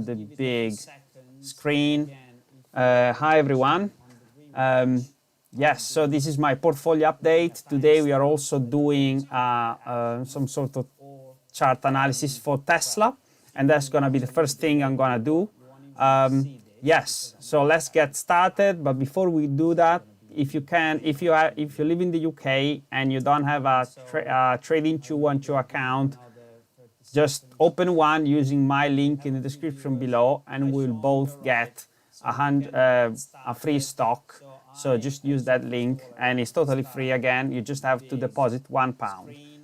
the big screen. Hi everyone. Yes, so this is my portfolio update. Today we are also doing some sort of chart analysis for Tesla, and that's going to be the first thing I'm going to do. Yes, so let's get started. But before we do that, if you live in the UK and you don't have a Trading212 account, just open one using my link in the description below, and we'll both get a free stock. So just use that link, and it's totally free again. You just have to deposit £1.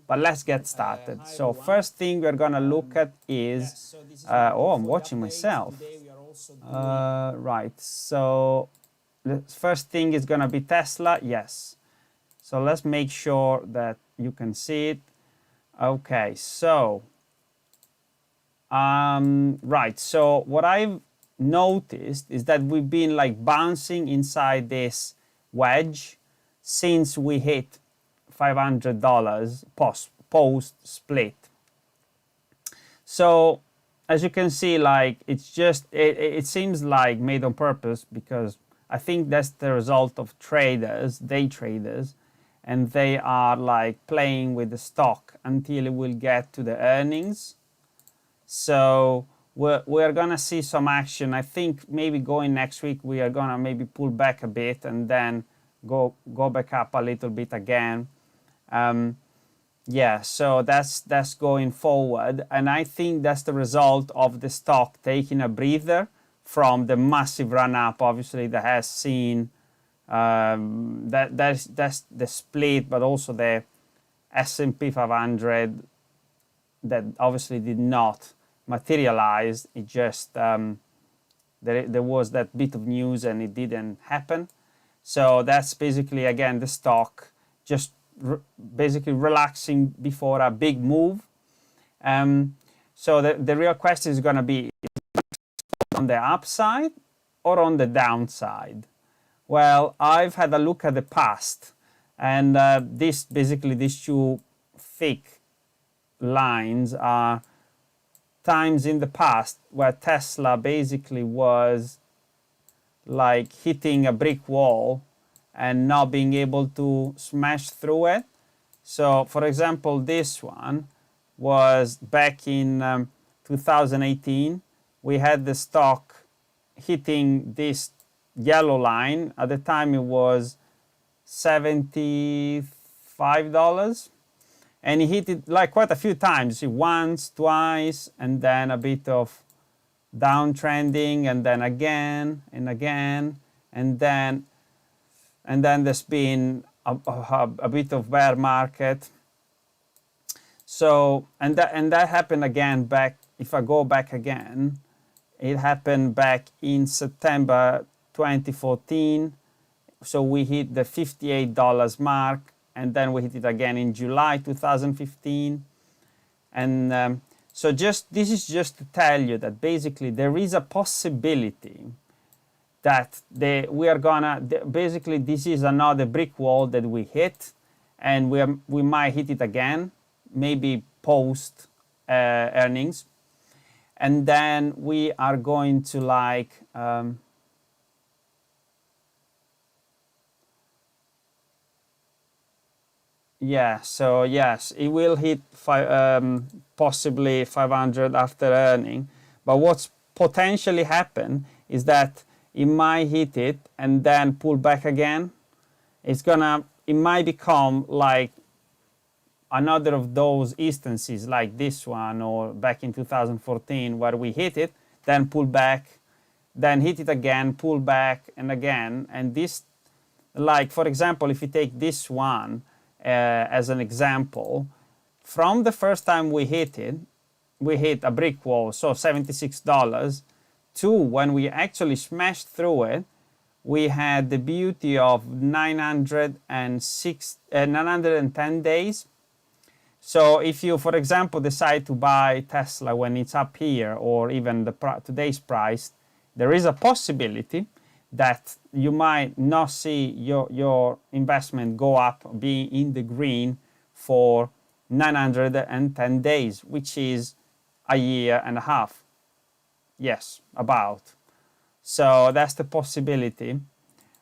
But let's get started. So first thing we're gonna look at is, oh, I'm watching myself. Right, so the first thing is gonna be Tesla, yes. So let's make sure that you can see it. Okay, so, right, so what I've noticed is that we've been like bouncing inside this wedge since we hit $500 post split. So as you can see, like it's just it seems like made on purpose, because I think that's the result of traders, day traders, and they are like playing with the stock until it will get to the earnings. So we're gonna see some action. I think maybe going next week we are gonna maybe pull back a bit and then go back up a little bit again. Yeah, so that's going forward, and I think that's the result of the stock taking a breather from the massive run up, obviously, that has seen that's the split, but also the S&P 500 that obviously did not materialized. It just there was that bit of news and it didn't happen. So that's basically, again, the stock just basically relaxing before a big move. So the real question is going to be on the upside or on the downside. Well, I've had a look at the past, and these two thick lines are times in the past where Tesla basically was like hitting a brick wall and not being able to smash through it. So for example, this one was back in 2018. We had the stock hitting this yellow line. At the time it was $75. And he hit it like quite a few times, once, twice, and then a bit of downtrending, and then again and again, and then there's been a bit of bear market. So and that happened again back. If I go back again, it happened back in September 2014. So we hit the $58 mark. And then we hit it again in July 2015. And so this is just to tell you that basically there is a possibility that basically this is another brick wall that we hit, and we might hit it again, maybe post earnings. And then we are going to like yeah, so yes, it will hit possibly 500 after earning. But what's potentially happen is that it might hit it and then pull back again. It might become like another of those instances like this one, or back in 2014, where we hit it, then pull back, then hit it again, pull back, and again. And this, like for example, if you take this one as an example, from the first time we hit a brick wall, so $76, to when we actually smashed through it, we had the beauty of 910 days. So if you, for example, decide to buy Tesla when it's up here, or even today's price, there is a possibility that you might not see your investment go up, be in the green for 910 days, which is a year and a half. Yes, about. So that's the possibility.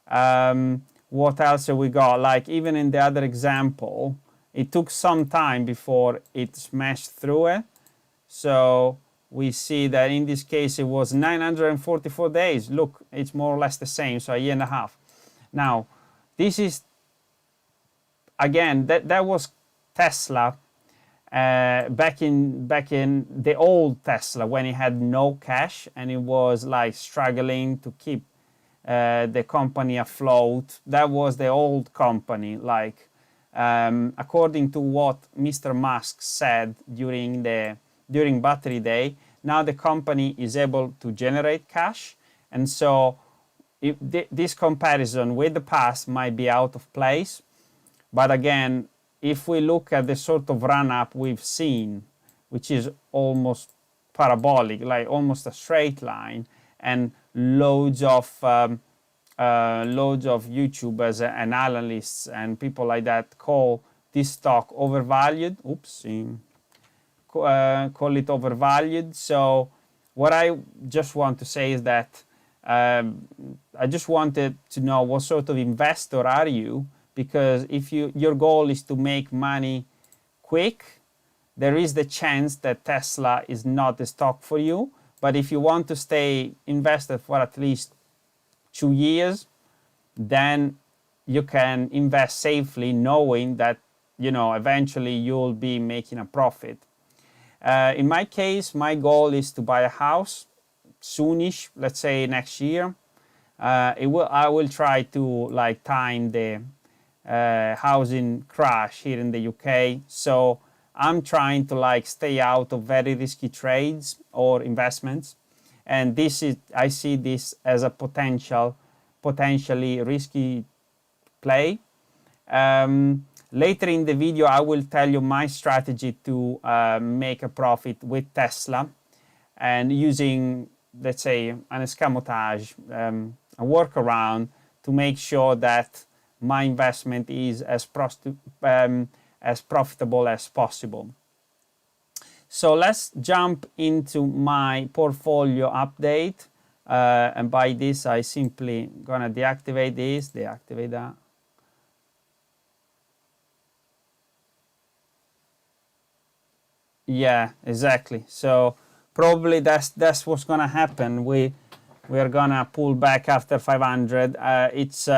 What else have we got? Like even in the other example, it took some time before it smashed through it. So we see that in this case it was 944 days. Look, it's more or less the same, so a year and a half. Now, this is, again, that was Tesla back in the old Tesla, when it had no cash and it was like struggling to keep the company afloat. That was the old company. Like according to what Mr. Musk said during Battery Day, now the company is able to generate cash, and so this comparison with the past might be out of place. But again, if we look at the sort of run-up we've seen, which is almost parabolic, like almost a straight line, and loads of YouTubers and analysts and people like that call this stock overvalued. Call it overvalued. So what I just want to say is that I just wanted to know what sort of investor are you, because if your goal is to make money quick, there is the chance that Tesla is not the stock for you. But if you want to stay invested for at least 2 years, then you can invest safely, knowing that eventually you'll be making a profit. In my case, my goal is to buy a house soonish, let's say next year. I will try to time the housing crash here in the UK. So I'm trying to stay out of very risky trades or investments, and I see this as a potentially risky play. Later in the video, I will tell you my strategy to make a profit with Tesla, and using, let's say, an escamotage, a workaround to make sure that my investment is as profitable as possible. So let's jump into my portfolio update. And by this, I simply gonna deactivate this, deactivate that. Yeah, exactly. So probably that's what's gonna happen. We're gonna pull back after 500. It's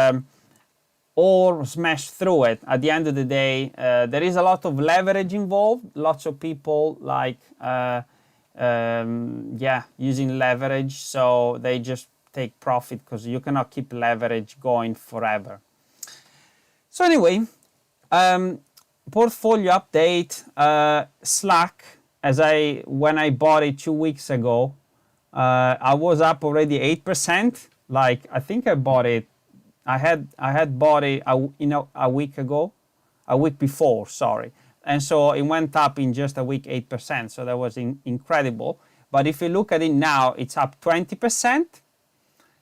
or smash through it. At the end of the day, there is a lot of leverage involved. Lots of people using leverage, so they just take profit because you cannot keep leverage going forever. So anyway, portfolio update. Slack, when I bought it 2 weeks ago, I was up already 8%. I think I bought it. I had bought it a week before, sorry. And so it went up in just a week 8%. So that was incredible. But if you look at it now, it's up 20%.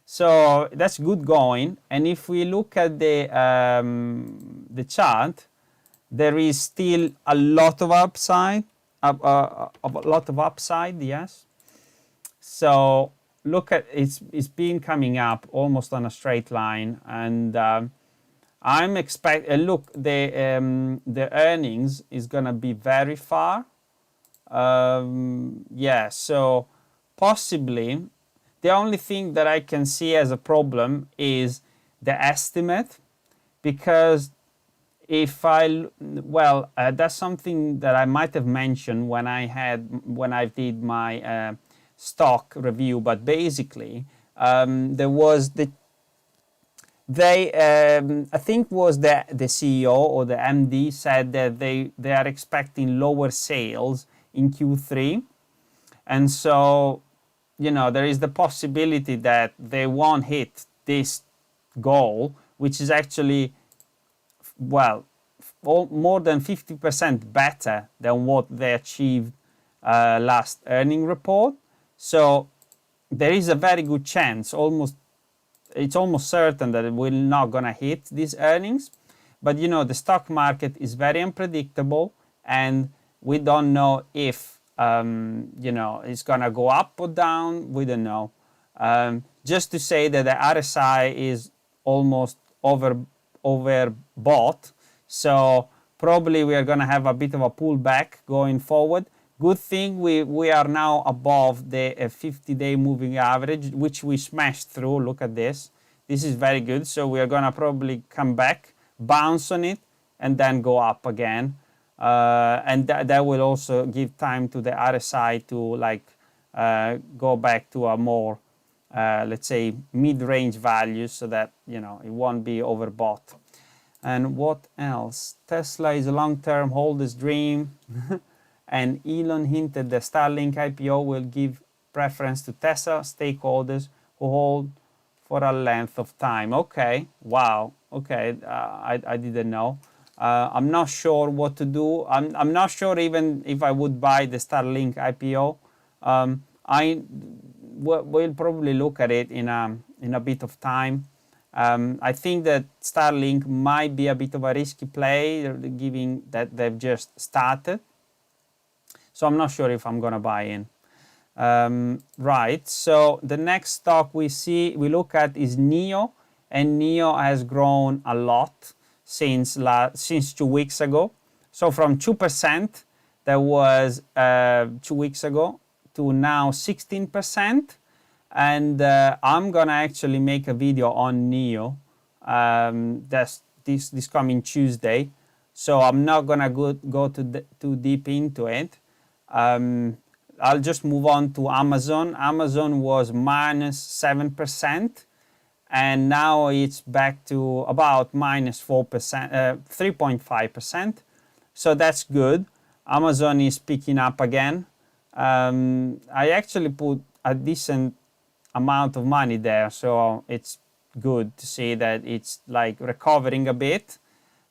So that's good going. And if we look at the chart, there is still a lot of upside. Yes. So look at it's been coming up almost on a straight line, and I'm expecting. Look, the earnings is gonna be very far. So possibly the only thing that I can see as a problem is the estimate, because if that's something that I might have mentioned when I did my stock review, but basically there was I think was the CEO or the MD said that they are expecting lower sales in Q3, and so there is the possibility that they won't hit this goal, which is actually more than 50% better than what they achieved last earning report. So there is a very good chance, it's almost certain that we're not gonna hit these earnings. But the stock market is very unpredictable, and we don't know if You know, it's gonna go up or down. We don't know. Just to say that the RSI is almost overbought, so probably we are gonna have a bit of a pullback going forward. Good thing we are now above the 50-day moving average, which we smashed through. Look at this. This is very good. So we are gonna probably come back, bounce on it, and then go up again. And that will also give time to the RSI to like go back to a more let's say mid-range value, so that you know it won't be overbought. And what else? Tesla is a long-term holder's dream. And Elon hinted the Starlink IPO will give preference to Tesla stakeholders who hold for a length of time. Okay, wow. Okay, I didn't know. I'm not sure what to do. I'm not sure even if I would buy the Starlink IPO. We'll probably look at it in a bit of time. I think that Starlink might be a bit of a risky play, given that they've just started. So I'm not sure if I'm gonna buy in. Right. So the next stock we look at is NIO, and NIO has grown a lot since 2 weeks ago. So from 2% that was 2 weeks ago to now 16%. And I'm gonna actually make a video on NIO. That's this coming Tuesday. So I'm not gonna go too deep into it. I'll just move on to Amazon. Amazon was minus 7%, and now it's back to about minus 4%, 3.5%. So that's good. Amazon is picking up again. I actually put a decent amount of money there, so it's good to see that it's like recovering a bit.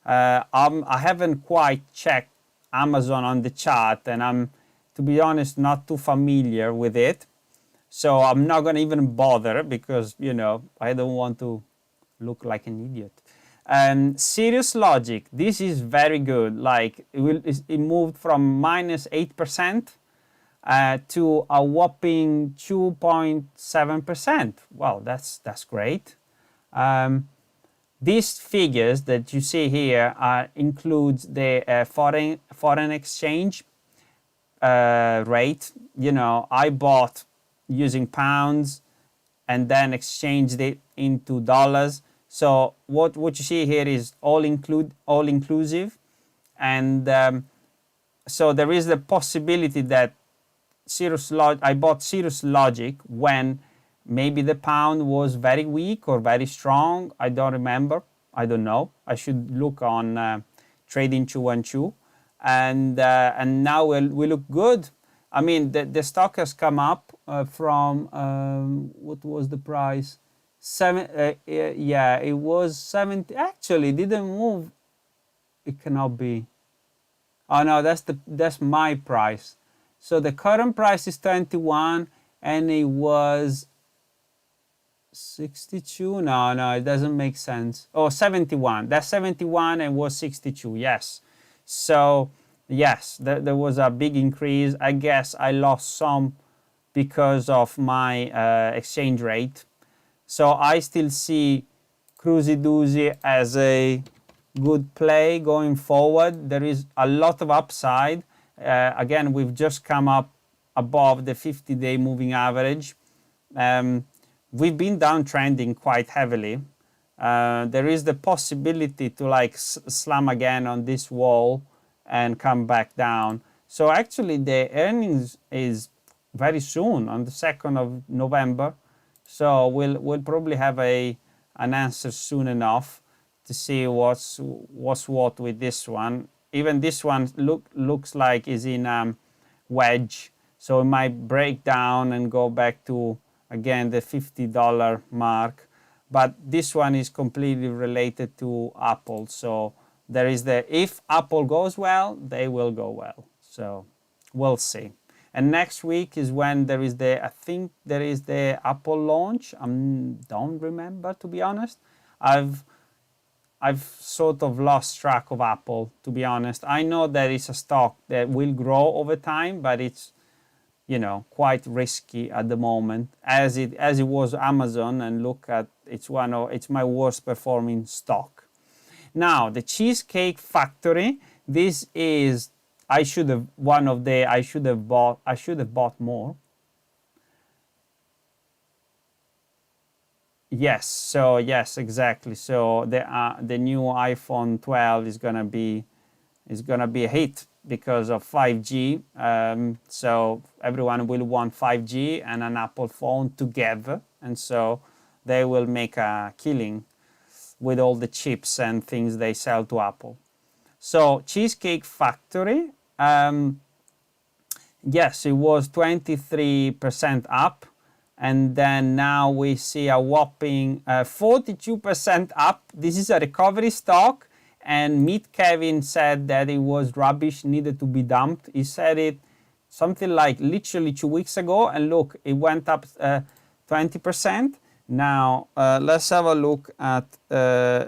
I haven't quite checked Amazon on the chart, and I'm, to be honest, not too familiar with it. So I'm not going to even bother, because, you know, I don't want to look like an idiot. Serious Logic, this is very good. Like it moved from minus 8% to a whopping 2.7%. Wow, that's great. These figures that you see here includes the foreign exchange rate. You know, I bought using pounds and then exchanged it into dollars. So what you see here is all inclusive, and so there is the possibility that I bought Cirrus Logic when maybe the pound was very weak or very strong. I don't remember. I don't know. I should look on Trading 212. And now we look good. I mean, the stock has come up from, what was the price? Yeah, it was 70. Actually, it didn't move. It cannot be. Oh no, that's my price. So the current price is 21, and it was 62. No, it doesn't make sense. Oh, 71. That's 71 and was 62. Yes. So yes, there was a big increase. I guess I lost some because of my exchange rate. So I still see Cruisy Doozy as a good play going forward. There is a lot of upside. Again, we've just come up above the 50-day moving average. We've been downtrending quite heavily. There is the possibility to like slam again on this wall and come back down. So actually the earnings is very soon, on the 2nd of November. So we'll probably have an answer soon enough to see what's what with this one. Even this one looks like is in wedge, so it might break down and go back to again the $50 mark. But this one is completely related to Apple. So there is if Apple goes well, they will go well. So we'll see. And next week is when there is I think there is the Apple launch. I don't remember, to be honest. I've sort of lost track of Apple, to be honest. I know there is a stock that will grow over time, but it's you know, quite risky at the moment, as it was Amazon, and look at it's my worst performing stock. Now the Cheesecake Factory, this is I should have bought more. Yes, so yes, exactly. So the new iPhone 12 is gonna be a hit because of 5G. So everyone will want 5G and an Apple phone together, and so they will make a killing with all the chips and things they sell to Apple. So Cheesecake Factory, yes, it was 23% up, and then now we see a whopping 42% up. This is a recovery stock, and Meet Kevin said that it was rubbish, needed to be dumped. He said it something like literally 2 weeks ago, and look, it went up 20%. Now let's have a look at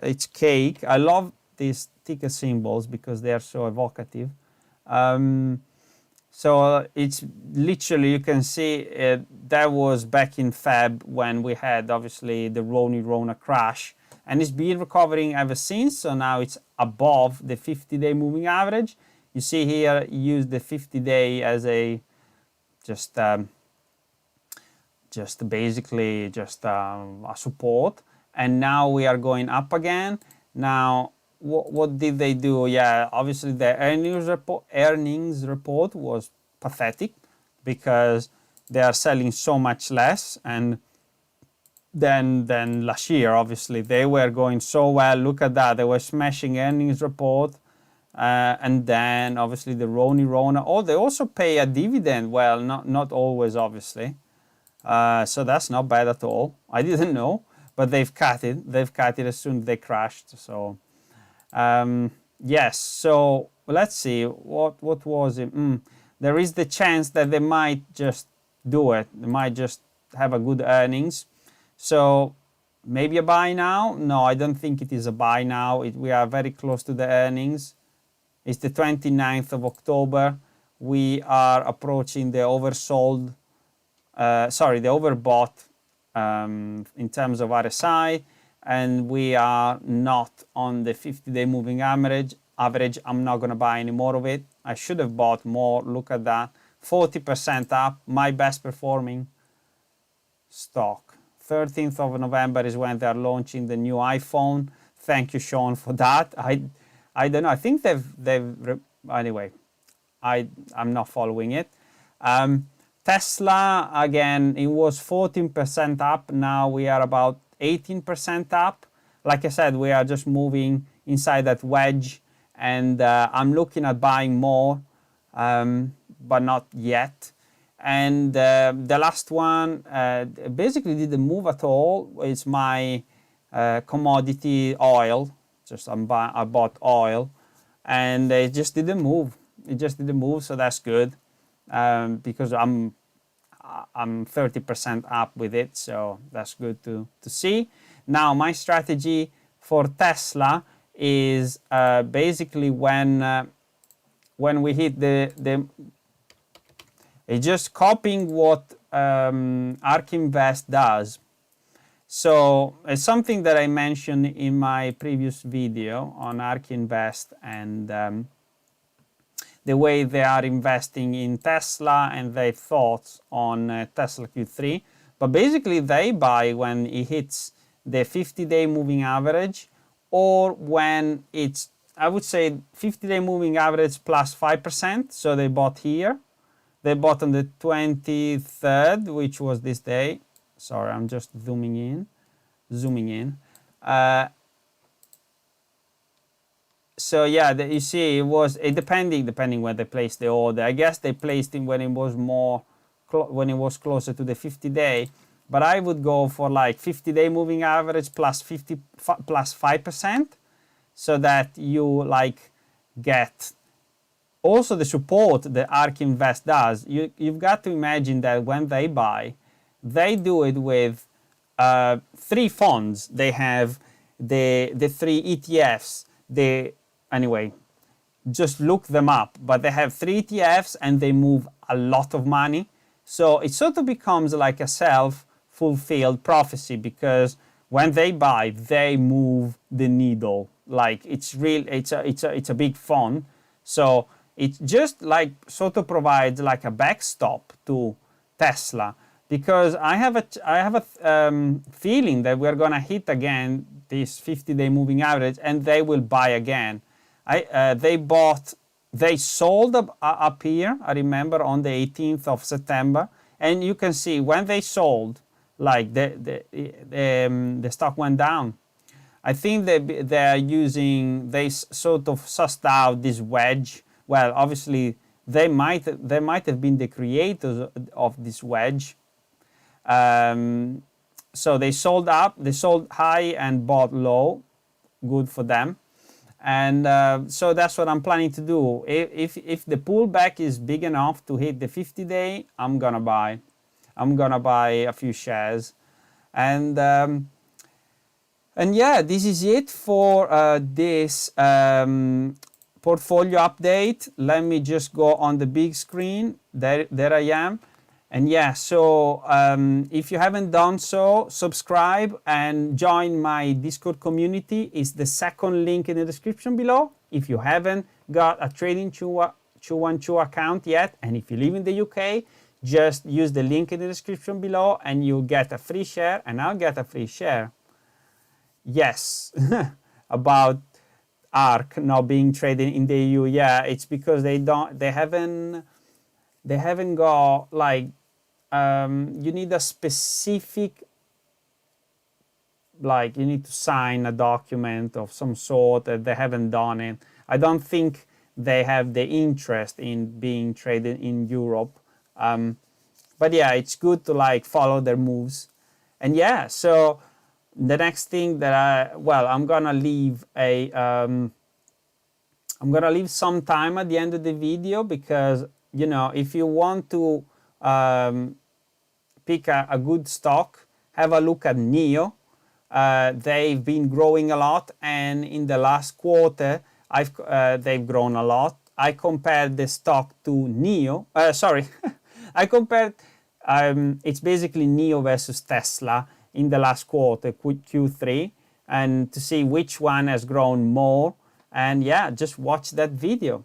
its cake. I love these ticker symbols because they are so evocative. So it's literally, you can see that was back in Feb when we had obviously the Rona crash, and it's been recovering ever since. So now it's above the 50-day moving average. You see here, use the 50-day as a basically a support, and now we are going up again. Now what did they do? Yeah, obviously the earnings report was pathetic because they are selling so much less, and than last year. Obviously they were going so well. Look at that, they were smashing earnings report, and then obviously the Rona. Oh, they also pay a dividend. Well, not always, obviously. So that's not bad at all. I didn't know, but they've cut it as soon as they crashed. So yes, so let's see, what was it? There is the chance that they might just do it. They might just have a good earnings. So maybe a buy now? No, I don't think it is a buy now. We are very close to the earnings. It's the 29th of October. We are approaching the overbought in terms of RSI, and we are not on the 50-day moving average. I'm not going to buy any more of it. I should have bought more. Look at that, 40% up, my best performing stock. 13th of November is when they're launching the new iPhone. Thank you, Sean, for that. I don't know. I think anyway, I'm not following it. Tesla, again, it was 14% up. Now we are about 18% up. Like I said, we are just moving inside that wedge, and I'm looking at buying more, but not yet. And the last one basically didn't move at all. It's my commodity oil. I bought oil, and it just didn't move. So that's good, because I'm 30% up with it, so that's good to see. Now my strategy for Tesla is basically when we hit it's just copying what ARK Invest does. So it's something that I mentioned in my previous video on ARK Invest and the way they are investing in Tesla and their thoughts on Tesla Q3. But basically they buy when it hits the 50-day moving average, or when it's, I would say, 50-day moving average plus 5%. So they bought here. They bought on the 23rd, which was this day. Sorry, I'm just zooming in. So yeah, you see, it was depending where they placed the order. I guess they placed it when it was closer to the 50-day. But I would go for like 50-day moving average plus 5%, so that you like get also the support that ARK Invest does. You've got to imagine that when they buy, they do it with 3 funds. They have the 3 ETFs. Anyway, just look them up. But they have 3 ETFs, and they move a lot of money. So it sort of becomes like a self-fulfilled prophecy, because when they buy, they move the needle. Like it's a big fun. So it just like sort of provides like a backstop to Tesla, because I have a feeling that we're gonna hit again this 50-day moving average, and they will buy again. They sold up here, I remember, on the 18th of September, and you can see when they sold, like the stock went down. I think they sort of sussed out this wedge. Well, obviously they might have been the creators of this wedge. So they sold up, they sold high and bought low. Good for them. And so that's what I'm planning to do. If the pullback is big enough to hit the 50-day, I'm gonna buy. I'm gonna buy a few shares, and yeah, this is it for this portfolio update. Let me just go on the big screen. There I am. And yeah, so if you haven't done so, subscribe and join my Discord community. It's the second link in the description below. If you haven't got a Trading 212 account yet, and if you live in the UK, just use the link in the description below and you'll get a free share, and I'll get a free share. Yes, about ARK not being traded in the EU. Yeah, it's because they haven't got like, you need a specific, like you need to sign a document of some sort that they haven't done it. I don't think they have the interest in being traded in Europe. But yeah, it's good to like follow their moves. And yeah, so the next thing that I'm gonna leave some time at the end of the video, because you know, if you want to pick a good stock, have a look at NIO. They've been growing a lot, and in the last quarter, they've grown a lot. I compared the stock to NIO. I compared. It's basically NIO versus Tesla in the last quarter, Q3, and to see which one has grown more. And yeah, just watch that video.